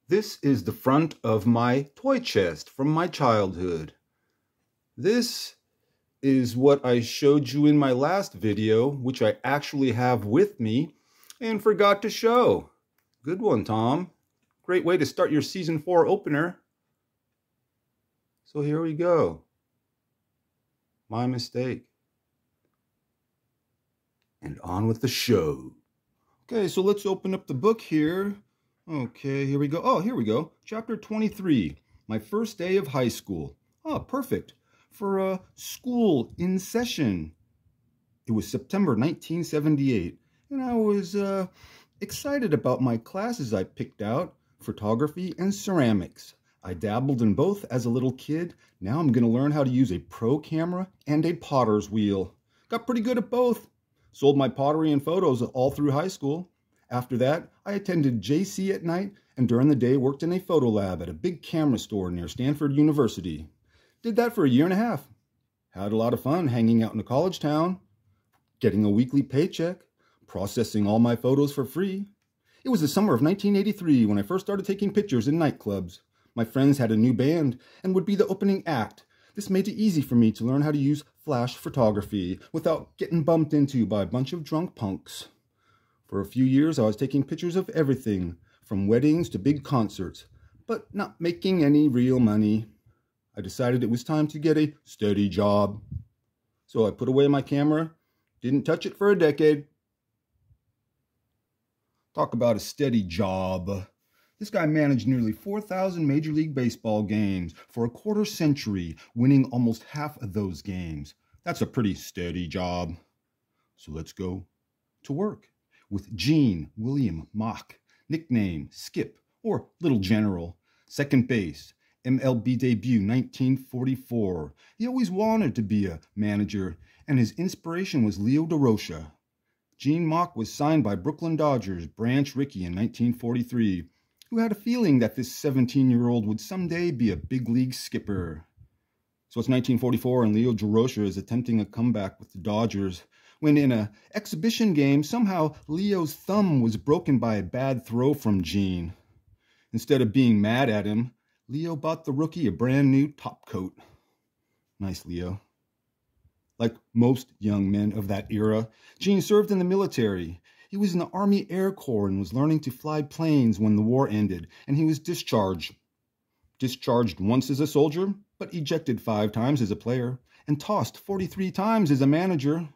This is the front of my toy chest from my childhood. This is what I showed you in my last video, which I actually have with me and forgot to show. Good one, Tom. Great way to start your Season 4 opener. So here we go. My mistake. And on with the show. Okay, so let's open up the book here. Okay, here we go. Oh, here we go. Chapter 23, my first day of high school. Oh, perfect. For school in session. It was September 1978, and I was excited about my classes I picked out, photography and ceramics. I dabbled in both as a little kid. Now I'm going to learn how to use a pro camera and a potter's wheel. Got pretty good at both. Sold my pottery and photos all through high school. After that, I attended JC at night and during the day worked in a photo lab at a big camera store near Stanford University. Did that for a year and a half. Had a lot of fun hanging out in a college town, getting a weekly paycheck, processing all my photos for free. It was the summer of 1983 when I first started taking pictures in nightclubs. My friends had a new band and would be the opening act. This made it easy for me to learn how to use flash photography without getting bumped into by a bunch of drunk punks. For a few years, I was taking pictures of everything, from weddings to big concerts, but not making any real money. I decided it was time to get a steady job. So I put away my camera, didn't touch it for a decade. Talk about a steady job. This guy managed nearly 4,000 Major League Baseball games for a quarter century, winning almost half of those games. That's a pretty steady job. So let's go to work with Gene William Mauch, nickname Skip or Little General, second base, MLB debut 1944. He always wanted to be a manager, and his inspiration was Leo Durocher. Gene Mauch was signed by Brooklyn Dodgers Branch Rickey in 1943, who had a feeling that this 17-year-old would someday be a big league skipper. So it's 1944 and Leo Durocher is attempting a comeback with the Dodgers when in an exhibition game, somehow Leo's thumb was broken by a bad throw from Gene. Instead of being mad at him, Leo bought the rookie a brand new top coat. Nice, Leo. Like most young men of that era, Gene served in the military. He was in the Army Air Corps and was learning to fly planes when the war ended, and he was discharged. Discharged once as a soldier, but ejected 5 times as a player, and tossed 43 times as a manager.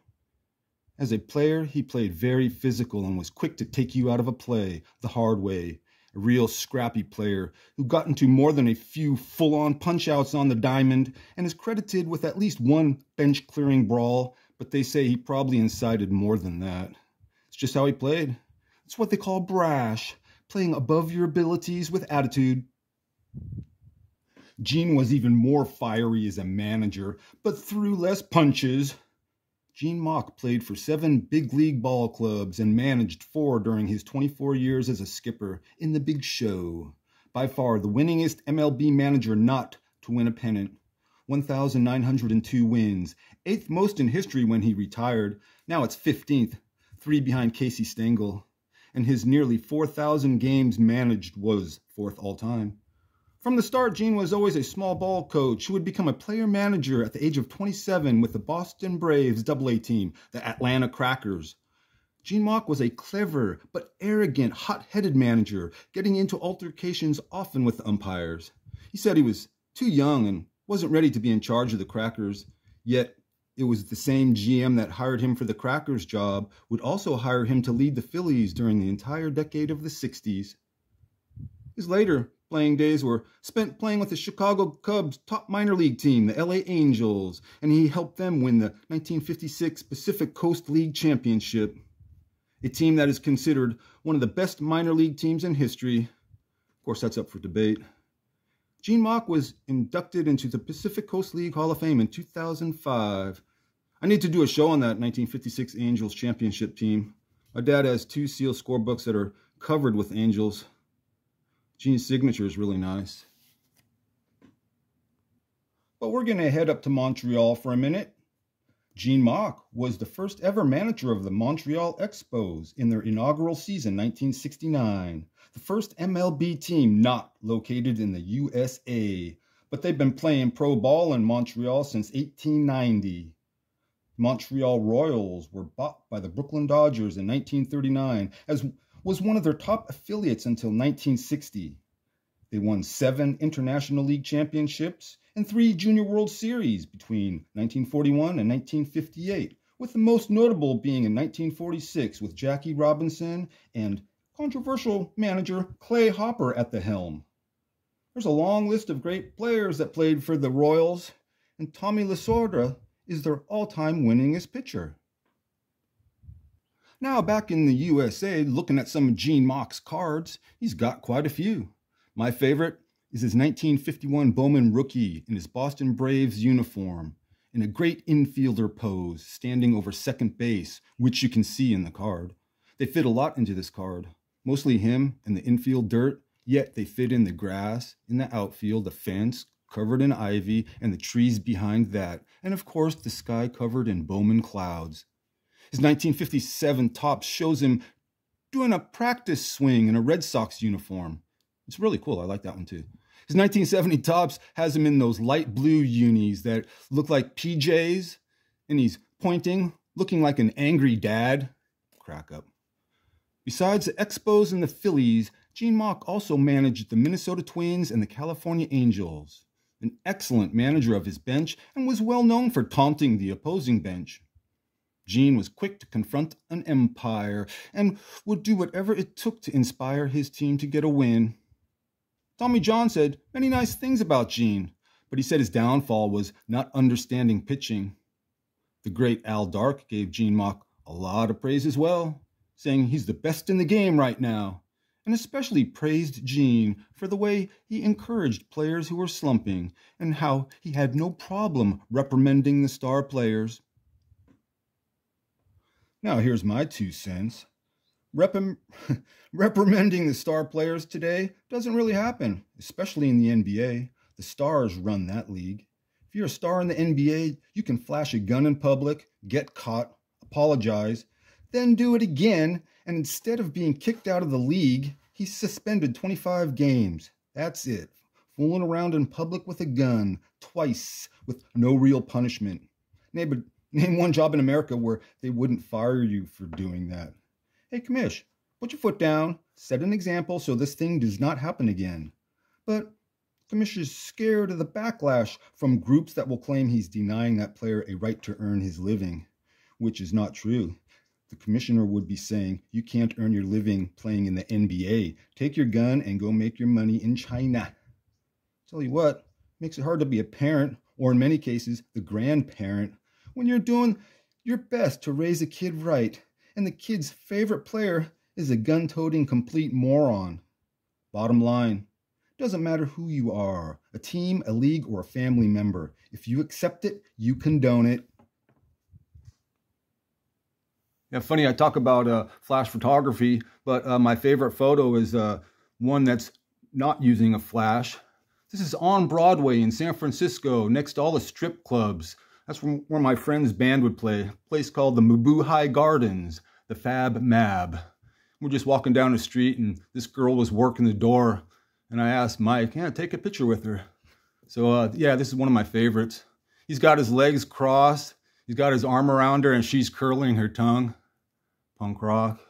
As a player, he played very physical and was quick to take you out of a play the hard way. A real scrappy player who got into more than a few full-on punch-outs on the diamond and is credited with at least one bench-clearing brawl, but they say he probably incited more than that. It's just how he played. It's what they call brash, playing above your abilities with attitude. Gene was even more fiery as a manager, but threw less punches. Gene Mauch played for 7 big league ball clubs and managed 4 during his 24 years as a skipper in the Big Show. By far the winningest MLB manager not to win a pennant. 1,902 wins, 8th most in history when he retired. Now it's 15th, 3 behind Casey Stengel. And his nearly 4,000 games managed was 4th all time. From the start, Gene was always a small ball coach who would become a player manager at the age of 27 with the Boston Braves AA team, the Atlanta Crackers. Gene Mauch was a clever but arrogant, hot-headed manager, getting into altercations often with the umpires. He said he was too young and wasn't ready to be in charge of the Crackers, yet it was the same GM that hired him for the Crackers job would also hire him to lead the Phillies during the entire decade of the 60s. His later playing days were spent playing with the Chicago Cubs' top minor league team, the LA Angels, and he helped them win the 1956 Pacific Coast League Championship, a team that is considered one of the best minor league teams in history. Of course, that's up for debate. Gene Mauch was inducted into the Pacific Coast League Hall of Fame in 2005. I need to do a show on that 1956 Angels championship team. My dad has 2 sealed scorebooks that are covered with Angels. Gene's signature is really nice. But we're going to head up to Montreal for a minute. Gene Mauch was the first ever manager of the Montreal Expos in their inaugural season, 1969. The first MLB team not located in the USA, but they've been playing pro ball in Montreal since 1890. Montreal Royals were bought by the Brooklyn Dodgers in 1939, as was one of their top affiliates until 1960. They won 7 International League championships and 3 Junior World Series between 1941 and 1958, with the most notable being in 1946 with Jackie Robinson and controversial manager Clay Hopper at the helm. There's a long list of great players that played for the Royals, and Tommy Lasorda is their all-time winningest pitcher. Now back in the USA, looking at some of Gene Mauch's cards, he's got quite a few. My favorite is his 1951 Bowman rookie in his Boston Braves uniform, in a great infielder pose, standing over second base, which you can see in the card. They fit a lot into this card, mostly him and the infield dirt, yet they fit in the grass, in the outfield, the fence, covered in ivy, and the trees behind that, and of course the sky covered in Bowman clouds. His 1957 Topps shows him doing a practice swing in a Red Sox uniform. It's really cool. I like that one too. His 1970 Topps has him in those light blue unis that look like PJs, and he's pointing, looking like an angry dad. Crack up. Besides the Expos and the Phillies, Gene Mauch also managed the Minnesota Twins and the California Angels. An excellent manager of his bench and was well known for taunting the opposing bench. Gene was quick to confront an empire and would do whatever it took to inspire his team to get a win. Tommy John said many nice things about Gene, but he said his downfall was not understanding pitching. The great Al Dark gave Gene Mauch a lot of praise as well, saying he's the best in the game right now, and especially praised Gene for the way he encouraged players who were slumping and how he had no problem reprimanding the star players. Now here's my 2 cents. Reprimanding the star players today doesn't really happen, especially in the NBA. The stars run that league. If you're a star in the NBA, you can flash a gun in public, get caught, apologize, then do it again, and instead of being kicked out of the league, he's suspended 25 games. That's it. Fooling around in public with a gun, twice, with no real punishment. Name one job in America where they wouldn't fire you for doing that. Hey, commish, put your foot down, set an example so this thing does not happen again. But commish is scared of the backlash from groups that will claim he's denying that player a right to earn his living, which is not true. The commissioner would be saying, you can't earn your living playing in the NBA. Take your gun and go make your money in China. Tell you what, makes it hard to be a parent, or in many cases, the grandparent, when you're doing your best to raise a kid right, and the kid's favorite player is a gun-toting complete moron. Bottom line, doesn't matter who you are, a team, a league, or a family member. If you accept it, you condone it. Yeah, funny, I talk about flash photography, but my favorite photo is one that's not using a flash. This is on Broadway in San Francisco, next to all the strip clubs. That's where my friend's band would play, a place called the Mabuhay Gardens, the Fab Mab. We're just walking down the street, and this girl was working the door, and I asked Mike, yeah, take a picture with her. So, yeah, this is one of my favorites. He's got his legs crossed, he's got his arm around her, and she's curling her tongue. Punk rock.